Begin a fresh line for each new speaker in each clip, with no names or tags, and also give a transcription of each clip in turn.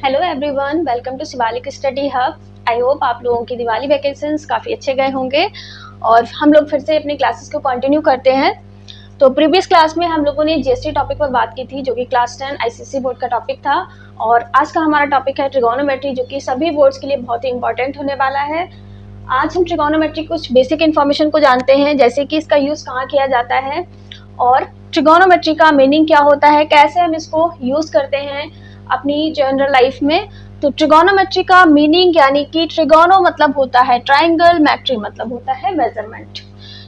Hello everyone, welcome to Shivalik study hub. I hope आप लोगों की दिवाली वैकेशंस काफ़ी अच्छे गए होंगे और हम लोग फिर से अपनी क्लासेस को कंटिन्यू करते हैं। तो प्रीवियस क्लास में हम लोगों ने जीएसटी टॉपिक पर बात की थी, जो कि क्लास 10 आईसीएसई बोर्ड का टॉपिक था। और आज का हमारा टॉपिक है ट्रिगोनोमेट्री, जो कि सभी बोर्ड्स के लिए बहुत ही इंपॉर्टेंट होने वाला है। आज हम ट्रिगोनोमेट्री कुछ बेसिक इन्फॉर्मेशन को जानते हैं, जैसे कि इसका यूज़ कहाँ किया जाता है और ट्रिगोनोमेट्री का मीनिंग क्या होता है, कैसे हम इसको यूज़ करते हैं अपनी जनरल लाइफ में। तो ट्रिगोनोमेट्री का मीनिंग यानी कि ट्रिगोनो मतलब होता है ट्राइंगल, मैट्री मतलब होता है मेजरमेंट।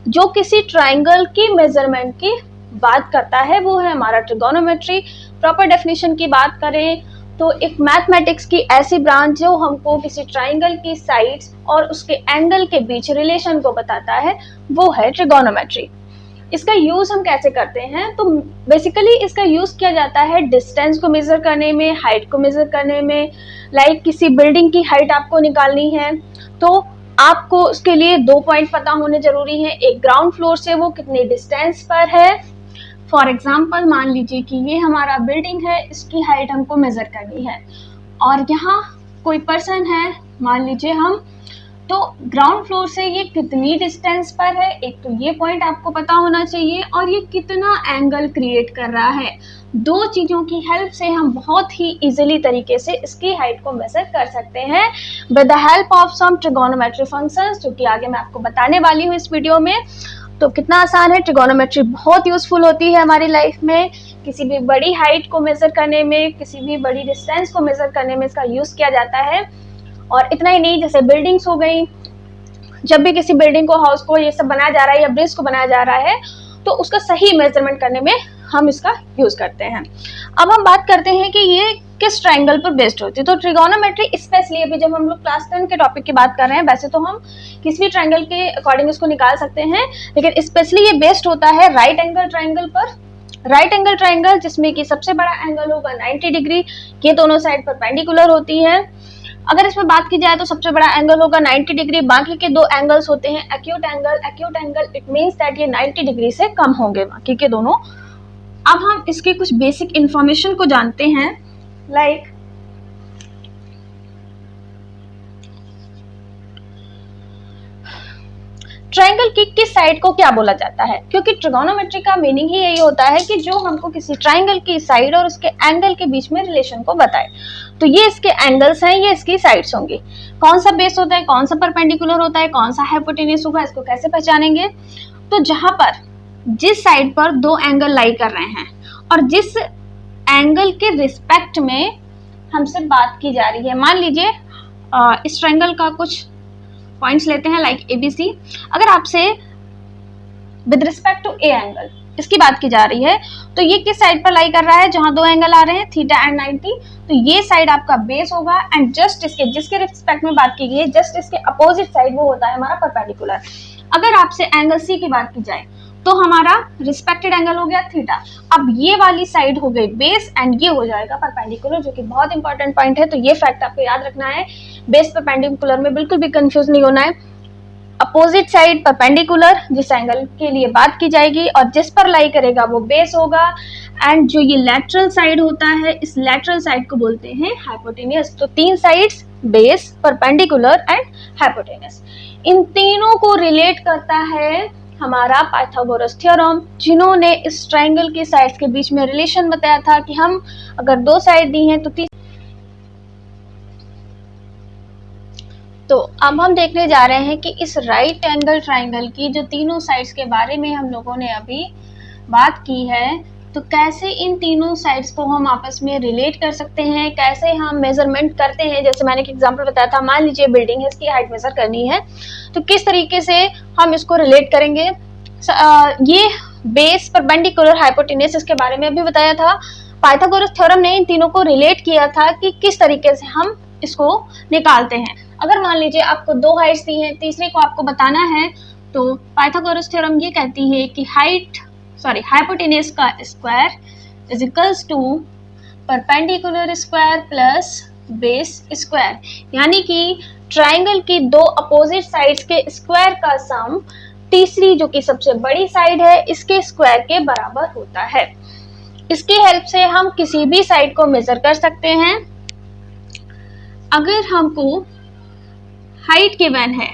जो किसी ट्राइंगल की मेजरमेंट की बात करता है वो है हमारा ट्रिगोनोमेट्री। प्रॉपर डेफिनेशन की बात करें तो एक मैथमेटिक्स की ऐसी ब्रांच जो हमको किसी ट्राइंगल की साइड्स और उसके एंगल के बीच रिलेशन को बताता है, वो है ट्रिगोनोमेट्री। इसका यूज हम कैसे करते हैं, तो बेसिकली इसका यूज किया जाता है डिस्टेंस को मेजर करने में, हाइट को मेजर करने में। लाइक किसी बिल्डिंग की हाइट आपको निकालनी है तो आपको उसके लिए 2 पॉइंट पता होने जरूरी है। एक ग्राउंड फ्लोर से वो कितने डिस्टेंस पर है। फॉर एग्जाम्पल मान लीजिए कि ये हमारा बिल्डिंग है, इसकी हाइट हमको मेजर करनी है और यहाँ कोई पर्सन है, मान लीजिए हम, तो ग्राउंड फ्लोर से ये कितनी डिस्टेंस पर है, एक तो ये पॉइंट आपको पता होना चाहिए और ये कितना एंगल क्रिएट कर रहा है। दो चीज़ों की हेल्प से हम बहुत ही इजीली तरीके से इसकी हाइट को मेजर कर सकते हैं with the help of some trigonometry functions, जो कि आगे मैं आपको बताने वाली हूँ इस वीडियो में। तो कितना आसान है, ट्रिगोनोमेट्री बहुत यूजफुल होती है हमारी लाइफ में। किसी भी बड़ी हाइट को मेजर करने में, किसी भी बड़ी डिस्टेंस को मेजर करने में इसका यूज किया जाता है। और इतना ही नहीं, जैसे बिल्डिंग्स हो गई, जब भी किसी बिल्डिंग को, हाउस को ये सब बनाया जा रहा है या ब्रिज को बनाया जा रहा है तो उसका सही मेजरमेंट करने में हम इसका यूज करते हैं। अब हम बात करते हैं कि ये किस ट्राइंगल पर बेस्ड होती है। तो ट्रिगोनोमेट्री स्पेशली अभी जब हम लोग क्लास 10 के टॉपिक की बात कर रहे हैं, वैसे तो हम किसी भी ट्राइंगल के अकॉर्डिंग इसको निकाल सकते हैं, लेकिन स्पेशली ये बेस्ड होता है राइट एंगल ट्राइंगल पर। राइट एंगल ट्राइंगल जिसमें कि सबसे बड़ा एंगल होगा 90 डिग्री, ये दोनों साइड परपेंडिकुलर होती है। अगर इसमें बात की जाए तो सबसे बड़ा एंगल होगा 90 डिग्री, बाकी के दो एंगल्स होते हैं acute angle. Acute angle it means that ये 90 डिग्री से कम होंगे बाकी के दोनों। अब हम इसके कुछ बेसिक इंफॉर्मेशन को जानते हैं। लाइक ट्रायंगल की किस साइड को क्या बोला जाता है, क्योंकि ट्रिगोनोमेट्री का मीनिंग ही यही होता है कि जो हमको किसी ट्रायंगल की साइड और उसके एंगल के बीच में रिलेशन को बताए। तो ये इसके एंगल्स हैं, ये इसकी साइड्स होंगी। कौन सा बेस होता है, कौन सा परपेंडिकुलर होता है, कौन सा हाइपोटेन्यूज होगा, इसको कैसे पहचानेंगे। तो जहां पर जिस साइड पर दो एंगल लाई कर रहे हैं और जिस एंगल के रिस्पेक्ट में हमसे बात की जा रही है, मान लीजिए इस ट्रायंगल का कुछ पॉइंट्स लेते हैं लाइक ABC। अगर आपसे with respect to a angle इसकी बात की जा रही है तो ये किस साइड पर लाई कर रहा है, जहां दो एंगल आ रहे हैं थीटा एंड 90, तो ये साइड आपका बेस होगा। एंड जस्ट इसके जिसके रिस्पेक्ट में बात की गई है, जस्ट इसके अपोजिट साइड वो होता है हमारा परपेंडिकुलर। अगर आपसे एंगल C की बात की जाए तो हमारा रिस्पेक्टेड एंगल हो गया थीटा। अब ये वाली साइड हो गई बेस एंड ये हो जाएगा परपेंडिकुलर, जो कि बहुत इंपॉर्टेंट पॉइंट है। तो ये फैक्ट आपको याद रखना है, बेस परपेंडिकुलर में बिल्कुल भी कंफ्यूज नहीं होना है। अपोजिट साइड परपेंडिकुलर जिस एंगल के लिए बात की जाएगी और जिस पर लाई करेगा वो बेस होगा। एंड जो ये लैटरल साइड होता है, इस लैटरल साइड को बोलते हैं हाइपोटेनियस। तो तीन sides, base, perpendicular and hypotenuse, इन तीनों को रिलेट करता है हमारा पाइथागोरस थ्योरम, जिन्होंने इस ट्रायंगल की साइड्स के बीच में रिलेशन बताया था कि हम अगर दो साइड दी हैं तो अब हम देखने जा रहे हैं कि इस राइट एंगल ट्रायंगल की जो तीनों साइड्स के बारे में हम लोगों ने अभी बात की है, तो कैसे इन तीनों साइड्स को हम आपस में रिलेट कर सकते हैं, कैसे हम मेजरमेंट करते हैं। जैसे मैंने एक एग्जांपल बताया था, मान लीजिए बिल्डिंग है, इसकी हाइट मेजर करनी है, तो किस तरीके से हम इसको रिलेट करेंगे। ये बेस, परपेंडिकुलर, हाइपोटेन्यूज, इसके बारे में भी बताया था। पाइथागोरस थ्योरम ने इन तीनों को रिलेट किया था कि किस तरीके से हम इसको निकालते हैं। अगर मान लीजिए आपको दो हाइट्स दी हैं, तीसरे को आपको बताना है, तो पाइथागोरस थ्योरम ये कहती है कि हाइपोटेन्यूज का square is equals to perpendicular square plus base square, यानी कि ट्रायंगल की दो अपोजिट साइड्स के स्क्वायर का सम तीसरी जो कि सबसे बड़ी साइड है इसके स्क्वायर के बराबर होता है। इसकी हेल्प से हम किसी भी साइड को मेजर कर सकते हैं अगर हमको हाइट गिवन है,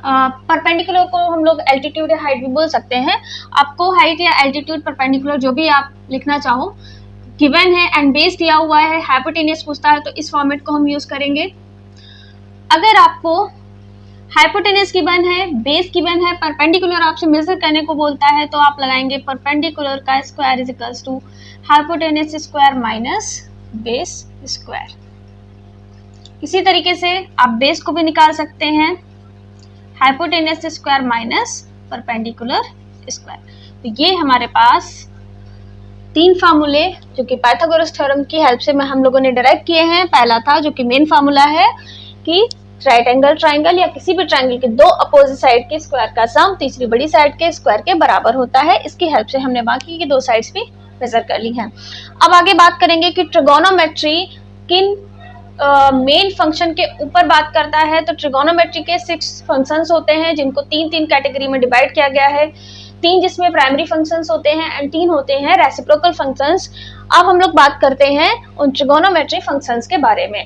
परपेंडिकुलर को हम लोग एल्टीट्यूड या हाइट भी बोल सकते हैं, आपको हाइट या एल्टीट्यूड परपेंडिकुलर जो भी आप लिखना चाहो गिवन है एंड बेस दिया हुआ है, हाइपोटेन्यूज पूछता है तो इस फॉर्मेट को हम यूज करेंगे। अगर आपको हाइपोटेन्यूज गिवन है, बेस गिवन है, परपेंडिकुलर आपसे मेजर करने को बोलता है तो आप लगाएंगे परपेंडिकुलर का square is equals to hypotenuse square minus base square. इसी तरीके से आप बेस को भी निकाल सकते हैं, hypotenuse square minus perpendicular square. तो ये हमारे पास 3 फार्मूले जो कि पाइथागोरस थ्योरम की हेल्प से हम लोगों ने डिराइव किए हैं। पहला था जो कि मेन फार्मूला है कि राइट एंगल ट्राइंगल या किसी भी ट्राइंगल के 2 अपोजिट साइड के स्क्वायर का सम तीसरी बड़ी साइड के स्क्वायर के बराबर होता है। इसकी हेल्प से हमने बाकी की 2 साइड्स भी मेजर कर ली हैं। अब आगे बात करेंगे कि ट्रिगोनोमेट्री किन मेन फंक्शन के ऊपर बात करता है। तो ट्रिगोनोमेट्री के 6 फंक्शंस होते हैं जिनको 3-3 कैटेगरी में डिवाइड किया गया है। 3 जिसमें प्राइमरी फंक्शंस होते हैं एंड 3 होते हैं रेसिप्रोकल फंक्शंस। अब हम लोग बात करते हैं उन ट्रिगोनोमेट्री फंक्शंस के बारे में।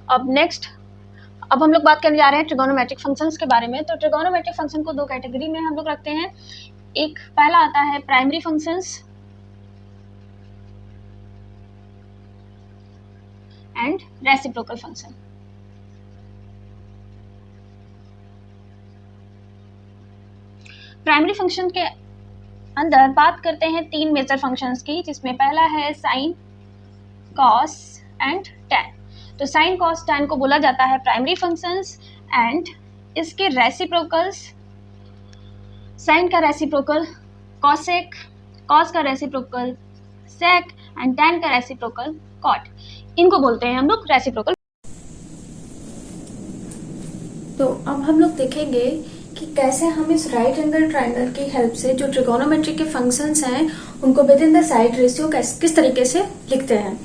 अब हम लोग बात करने जा रहे हैं ट्रिगोनोमेट्रिक फंक्शंस के बारे में। तो ट्रिगोनोमेट्रिक फंक्शन को 2 कैटेगरी में हम लोग रखते हैं। एक पहला आता है primary functions and reciprocal function. Primary function के अंदर बात करते हैं 3 मेजर फंक्शंस की, जिसमें पहला है साइन, कॉस एंड टैन। तो साइन, कॉस, टैन को बोला जाता है प्राइमरी फंक्शंस एंड इसके रेसिप्रोकल्स, साइन का रेसिप्रोकल कॉसेक, कॉस का रेसिप्रोकल सेक एंड टैन का रेसिप्रोकल कॉट, इनको बोलते हैं हम लोग रेसिप्रोकल।
तो अब हम लोग देखेंगे कि कैसे हम इस राइट एंगल ट्राइंगल की हेल्प से जो ट्रिगोनोमेट्री के फंक्शंस हैं उनको with in the side ratio किस तरीके से लिखते हैं।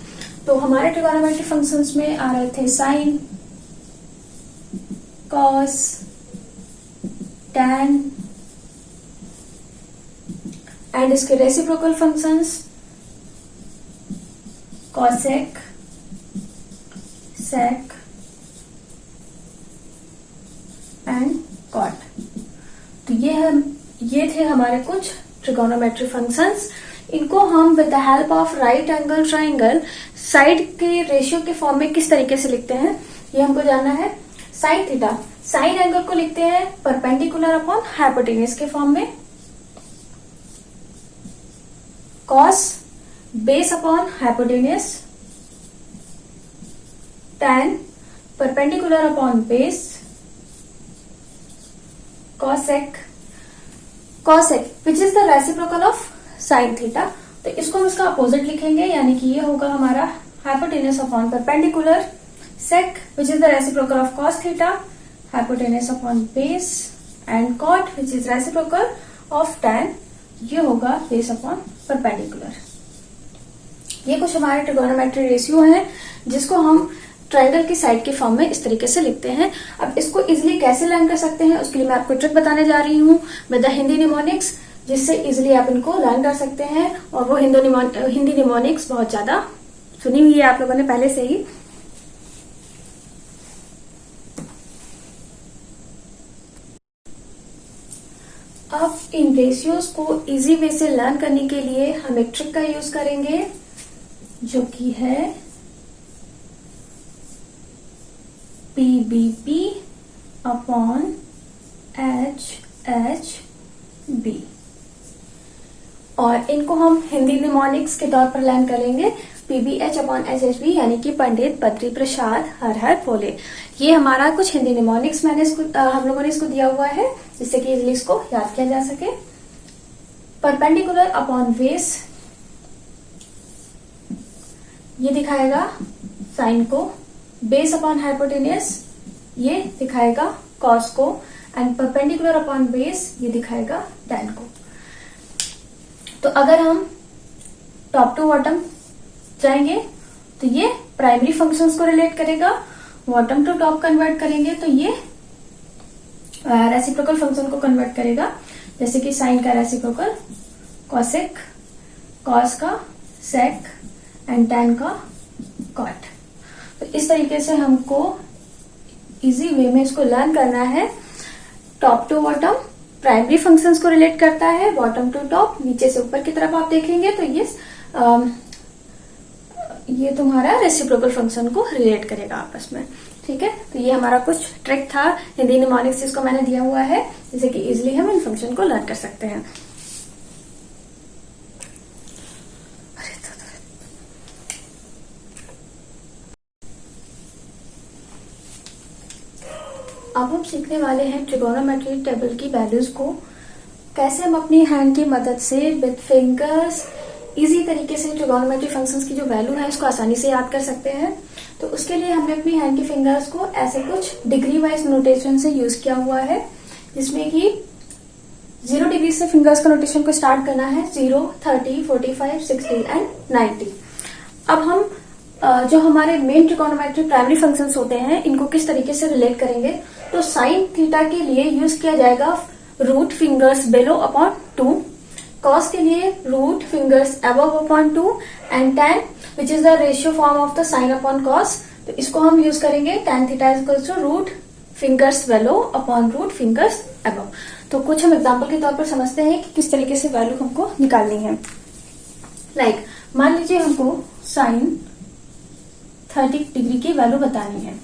तो हमारे ट्रिगोनोमेट्री फंक्शंस में आ रहे थे साइन, कॉस, टैन एंड इसके reciprocal functions cosec, sec and cot. तो ये थे हमारे कुछ ट्रिगोनोमेट्री फंक्शंस। इनको हम with the help of right angle triangle side के रेशियो के फॉर्म में किस तरीके से लिखते हैं ये हमको जानना है। साइन थीटा, साइन एंगल को लिखते हैं परपेंडिकुलर अपॉन हाइपोटेन्यूज के फॉर्म में। Cos base upon hypotenuse, tan perpendicular upon base, cosec which is the reciprocal of sine theta. तो इसको हम इसका अपोजिट लिखेंगे, यानी कि ये होगा हमारा hypotenuse upon perpendicular. sec which is the reciprocal of cos theta, hypotenuse upon base and cot which is reciprocal of tan, ये होगा बेस अपॉन परपेंडिकुलर। ये कुछ हमारे ट्रिगोनोमेट्री रेशियो हैं जिसको हम ट्राइंगल की साइड के फॉर्म में इस तरीके से लिखते हैं। अब इसको इजिली कैसे लर्न कर सकते हैं उसके लिए मैं आपको ट्रिक बताने जा रही हूँ विद द हिंदी निमोनिक्स, जिससे इजिली आप इनको लर्न कर सकते हैं। और वो हिंदी निमोनिक्स बहुत ज्यादा सुनी हुई है आप लोगों ने पहले से ही। अब इन रेशियोज को इजी वे से लर्न करने के लिए हम एक ट्रिक का यूज करेंगे जो कि है PBP अपॉन HHB, और इनको हम हिंदी निमोनिक्स के तौर पर लर्न करेंगे PBH अपॉन HHB, यानी कि पंडित बद्री प्रसाद हर हर बोले। ये हमारा कुछ हिंदी निमोनिक्स हम लोगों ने इसको दिया हुआ है जिससे कि इजिली इसको याद किया जा सके। परपेंडिकुलर अपॉन बेस ये दिखाएगा साइन को, बेस अपॉन हाइपोटेन्यूज ये दिखाएगा कॉस को, एंड परपेंडिकुलर अपॉन बेस ये दिखाएगा टैन को। तो अगर हम टॉप टू बॉटम जाएंगे तो ये प्राइमरी फंक्शंस को रिलेट करेगा। बॉटम टू टॉप कन्वर्ट करेंगे तो ये रेसिप्रोकल फंक्शन को कन्वर्ट करेगा, जैसे कि साइन का रेसिप्रोकल कॉसेक, कॉस का सेक एंड टैन का कॉट। तो इस तरीके से हमको इजी वे में इसको लर्न करना है। Top to bottom primary functions को रिलेट करता है, बॉटम टू टॉप नीचे से ऊपर की तरफ आप देखेंगे तो ये तुम्हारा रेसिप्रोकल फंक्शन को रिलेट करेगा आपस में। ठीक है, तो ये हमारा कुछ ट्रिक था, हिंदी निमोनिक्स जिसको मैंने दिया हुआ है, जिससे कि इजिली हम इन फंक्शन को लर्न कर सकते हैं। अब हम सीखने वाले हैं ट्रिगोनोमेट्री टेबल की वैल्यूज को कैसे हम अपनी हैंड की मदद से विद फिंगर्स इजी तरीके से ट्रिगोनोमेट्री फंक्शंस की जो वैल्यू है उसको आसानी से याद कर सकते हैं। तो उसके लिए हमने अपनी हैंड की फिंगर्स को ऐसे कुछ डिग्री वाइज नोटेशन से यूज किया हुआ है, जिसमें कि 0 डिग्री से फिंगर्स का नोटेशन को स्टार्ट करना है, 0, 30, 45, 60 एंड 90। अब हम जो हमारे मेन ट्रिगोनोमेट्री प्राइमरी फंक्शंस होते हैं इनको किस तरीके से रिलेट करेंगे। तो साइन थीटा के लिए यूज किया जाएगा root fingers below upon 2, cos के लिए root fingers above upon 2 and tan which is the ratio form of the sine upon cos. तो इसको हम यूज करेंगे tan theta is equals to root fingers below upon root fingers above. तो कुछ हम example के तौर पर समझते हैं कि किस तरीके से वैल्यू हमको निकालनी है। लाइक मान लीजिए हमको साइन 30 डिग्री की वैल्यू बतानी है।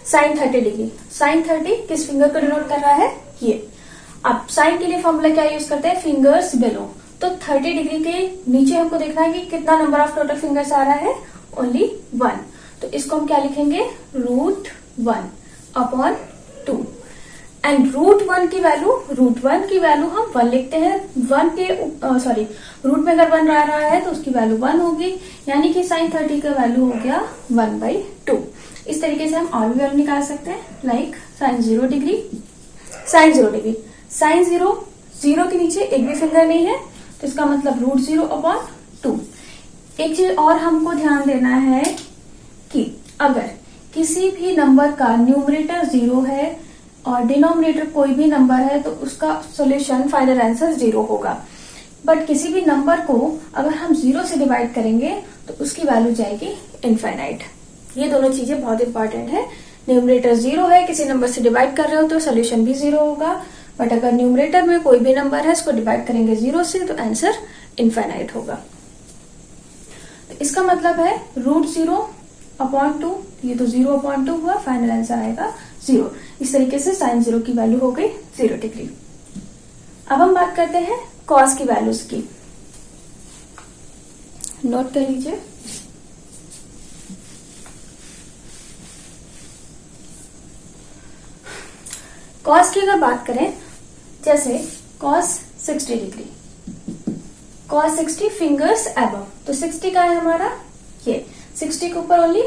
साइन 30 डिग्री, साइन 30 किस फिंगर को डिनोट कर रहा है, ये। अब साइन के लिए फॉर्मूला क्या यूज करते हैं, फिंगर्स बिलो। तो 30 डिग्री के नीचे हमको देखना है कि कितना नंबर ऑफ टोटल फिंगर्स आ रहा है, ओनली 1। तो इसको हम क्या लिखेंगे, रूट 1 अपॉन 2 एंड रूट 1 की वैल्यू हम 1 लिखते हैं। 1 के रूट में अगर 1 आ रहा है तो उसकी वैल्यू 1 होगी, यानी कि साइन 30 का वैल्यू हो गया 1/2। इस तरीके से हम और भी वैल्यू निकाल सकते हैं, लाइक साइन 0 डिग्री, साइन 0 के नीचे एक भी फिंगर नहीं है, तो इसका मतलब रूट 0 अपॉन 2। एक चीज और हमको ध्यान देना है कि अगर किसी भी नंबर का न्यूमरेटर 0 है और डिनोमिनेटर कोई भी नंबर है तो उसका सॉल्यूशन फाइनल आंसर 0 होगा। बट किसी भी नंबर को अगर हम 0 से डिवाइड करेंगे तो उसकी वैल्यू जाएगी इनफाइनाइट। ये दोनों चीजें बहुत इंपॉर्टेंट है। न्यूमरेटर 0 है, किसी नंबर से डिवाइड कर रहे हो तो सोल्यूशन भी 0 होगा, बट अगर न्यूमरेटर में कोई भी नंबर है इसको डिवाइड करेंगे 0 से तो आंसर इनफाइनाइट होगा। तो इसका मतलब है रूट 0 अपॉन 2, ये तो 0 अपॉन 2 हुआ, फाइनल आंसर आएगा 0। इस तरीके से साइन 0 की वैल्यू हो गई 0 डिग्री। अब हम बात करते हैं कॉस की वैल्यूज की। नोट कर लीजिए, कॉस की अगर बात करें, जैसे cos 60 degree, cos 60 fingers above, तो 60 का है हमारा ये, 60 के ऊपर ओनली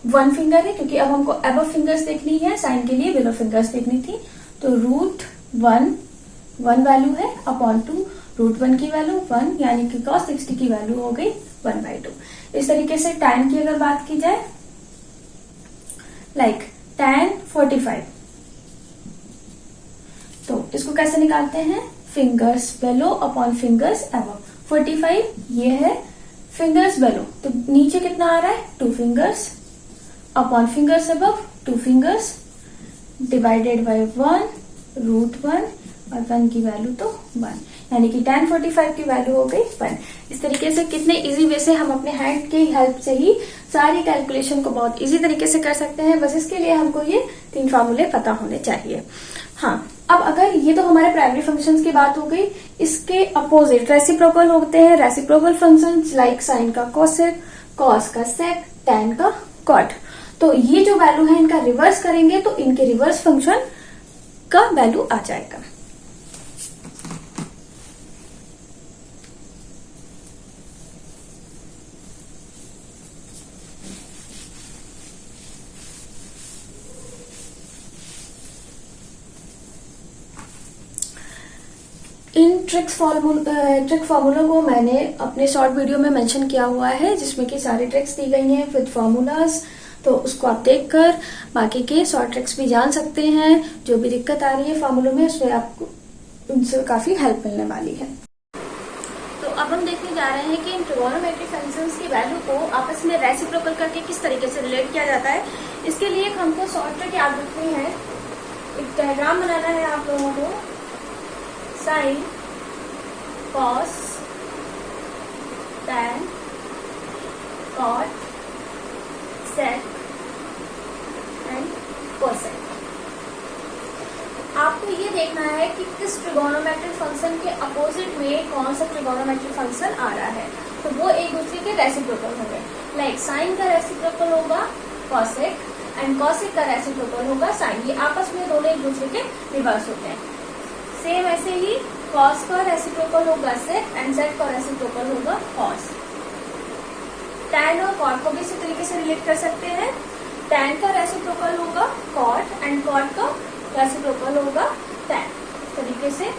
1 फिंगर है, क्योंकि अब हमको अबव फिंगर्स देखनी है, साइन के लिए बिलो फिंगर्स देखनी थी। तो रूट 1 वैल्यू है अपॉन 2, रूट 1 की वैल्यू 1, यानी कि कॉस 60 की वैल्यू हो गई 1/2। इस तरीके से टैन की अगर बात की जाए, लाइक टैन 45, तो इसको कैसे निकालते हैं, फिंगर्स बेलो अपॉन फिंगर्स अबव। 45 ये है फिंगर्स बेलो, तो नीचे कितना आ रहा है, 2 fingers upon fingers above 2 fingers divided by 1 root 1 और 1 की वैल्यू तो 1, यानी कि tan 45 की वैल्यू हो गई 1। इस तरीके से कितने इजी वे से हम अपने हैंड की हेल्प से ही सारी कैलकुलेशन को बहुत इजी तरीके से कर सकते हैं। बस इसके लिए हमको ये 3 फार्मूले पता होने चाहिए। हाँ, अब अगर ये तो हमारे प्राइमरी फंक्शंस की बात हो गई, इसके अपोजिट रेसिप्रोकल होते हैं रेसिप्रोकल फंक्शंस, लाइक साइन का कोसेक, कॉस का सेक, टैन का कॉट। तो ये जो वैल्यू है इनका रिवर्स करेंगे तो इनके रिवर्स फंक्शन का वैल्यू आ जाएगा। इन ट्रिक फार्मूला को मैंने अपने शॉर्ट वीडियो में मेंशन किया हुआ है, जिसमें कि सारी ट्रिक्स दी गई हैं विद फार्मूलाज। तो उसको आप देखकर बाकी के शॉर्ट ट्रिक्स भी जान सकते हैं। जो भी दिक्कत आ रही है फार्मूलों में, उसमें आपको उनसे काफी हेल्प मिलने वाली है। तो अब हम देखने जा रहे हैं कि इन ट्रिगोनोमेट्रिक फंक्शंस की वैल्यू को आपस में रेसिप्रोकल करके किस तरीके से रिलेट किया जाता है। इसके लिए हमको शॉर्ट ट्रिक याद रखनी है। एक डायग्राम बनाना है आप लोगों को। Sine, cos, tan, cot, sec and cosec. आपको ये देखना है कि किस ट्रिगोनोमेट्रिक फंक्शन के अपोजिट में कौन सा ट्रिगोनोमेट्रिक फंक्शन आ रहा है। तो वो एक दूसरे के रेसिप्रोकल होंगे। लाइक साइन का रेसिप्रोकल होगा कॉसेक एंड कॉसेक का रेसिप्रोकल होगा साइन। ये आपस में दोनों एक दूसरे के रिवर्स होते हैं। सेम ऐसे ही कॉस का रेसिप्रोकल होगा सेक एंड सेक का रेसिप्रोकल होगा कॉस। टैन और कॉट को भी इसी तरीके से रिलेट कर सकते हैं। टैन का रेसिप्रोकल होगा कॉट एंड कॉट का रेसिप्रोकल होगा टैन। इस तरीके से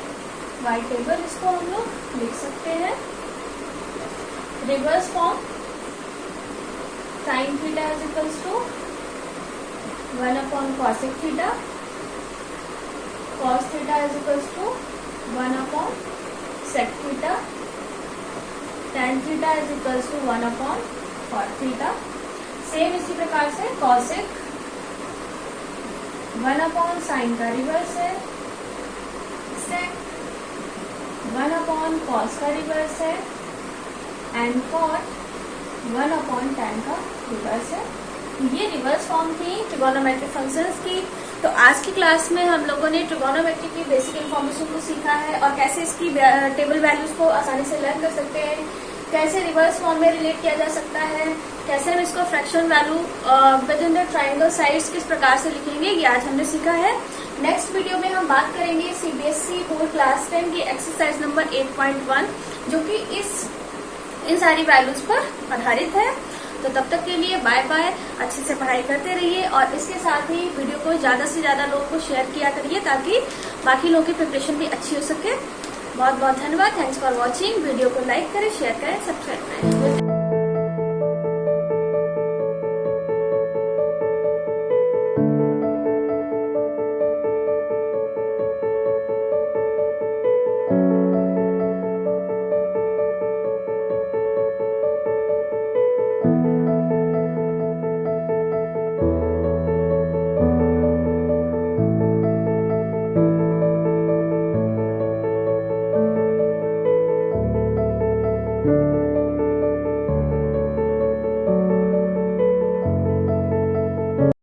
वाई टेबल इसको हम लोग लिख सकते हैं। Reverse form sine theta is equals to 1 upon cosec theta, cos theta is equals to 1 upon sec theta, tan theta is equals to 1 upon cot theta. Same इसी प्रकार से कॉसेक 1 अपॉन साइन का रिवर्स है, sec 1 upon cos का reverse है and cot 1 upon tan का reverse है। ये रिवर्स फॉर्म थी ट्रिगोनोमेट्रिक फंक्शंस की। तो आज की क्लास में हम लोगों ने ट्रिगोनोमेट्री की बेसिक इन्फॉर्मेशन को सीखा है और कैसे इसकी टेबल वैल्यूज को आसानी से लर्न कर सकते हैं, कैसे रिवर्स फॉर्म में रिलेट किया जा सकता है, कैसे हम इसको fraction value with in the triangle sides किस प्रकार से लिखेंगे, ये आज हमने सीखा है। नेक्स्ट वीडियो में हम बात करेंगे सीबीएसई बोर्ड क्लास 10 की एक्सरसाइज नंबर 8.1, जो कि इन सारी वैल्यूज पर आधारित है। तो तब तक के लिए बाय बाय, अच्छे से पढ़ाई करते रहिए और इसके साथ ही वीडियो को ज्यादा से ज्यादा लोगों को शेयर किया करिए ताकि बाकी लोगों की प्रिपरेशन भी अच्छी हो सके। बहुत बहुत धन्यवाद। Thanks for watching. वीडियो को लाइक करें, शेयर करें, सब्सक्राइब करें।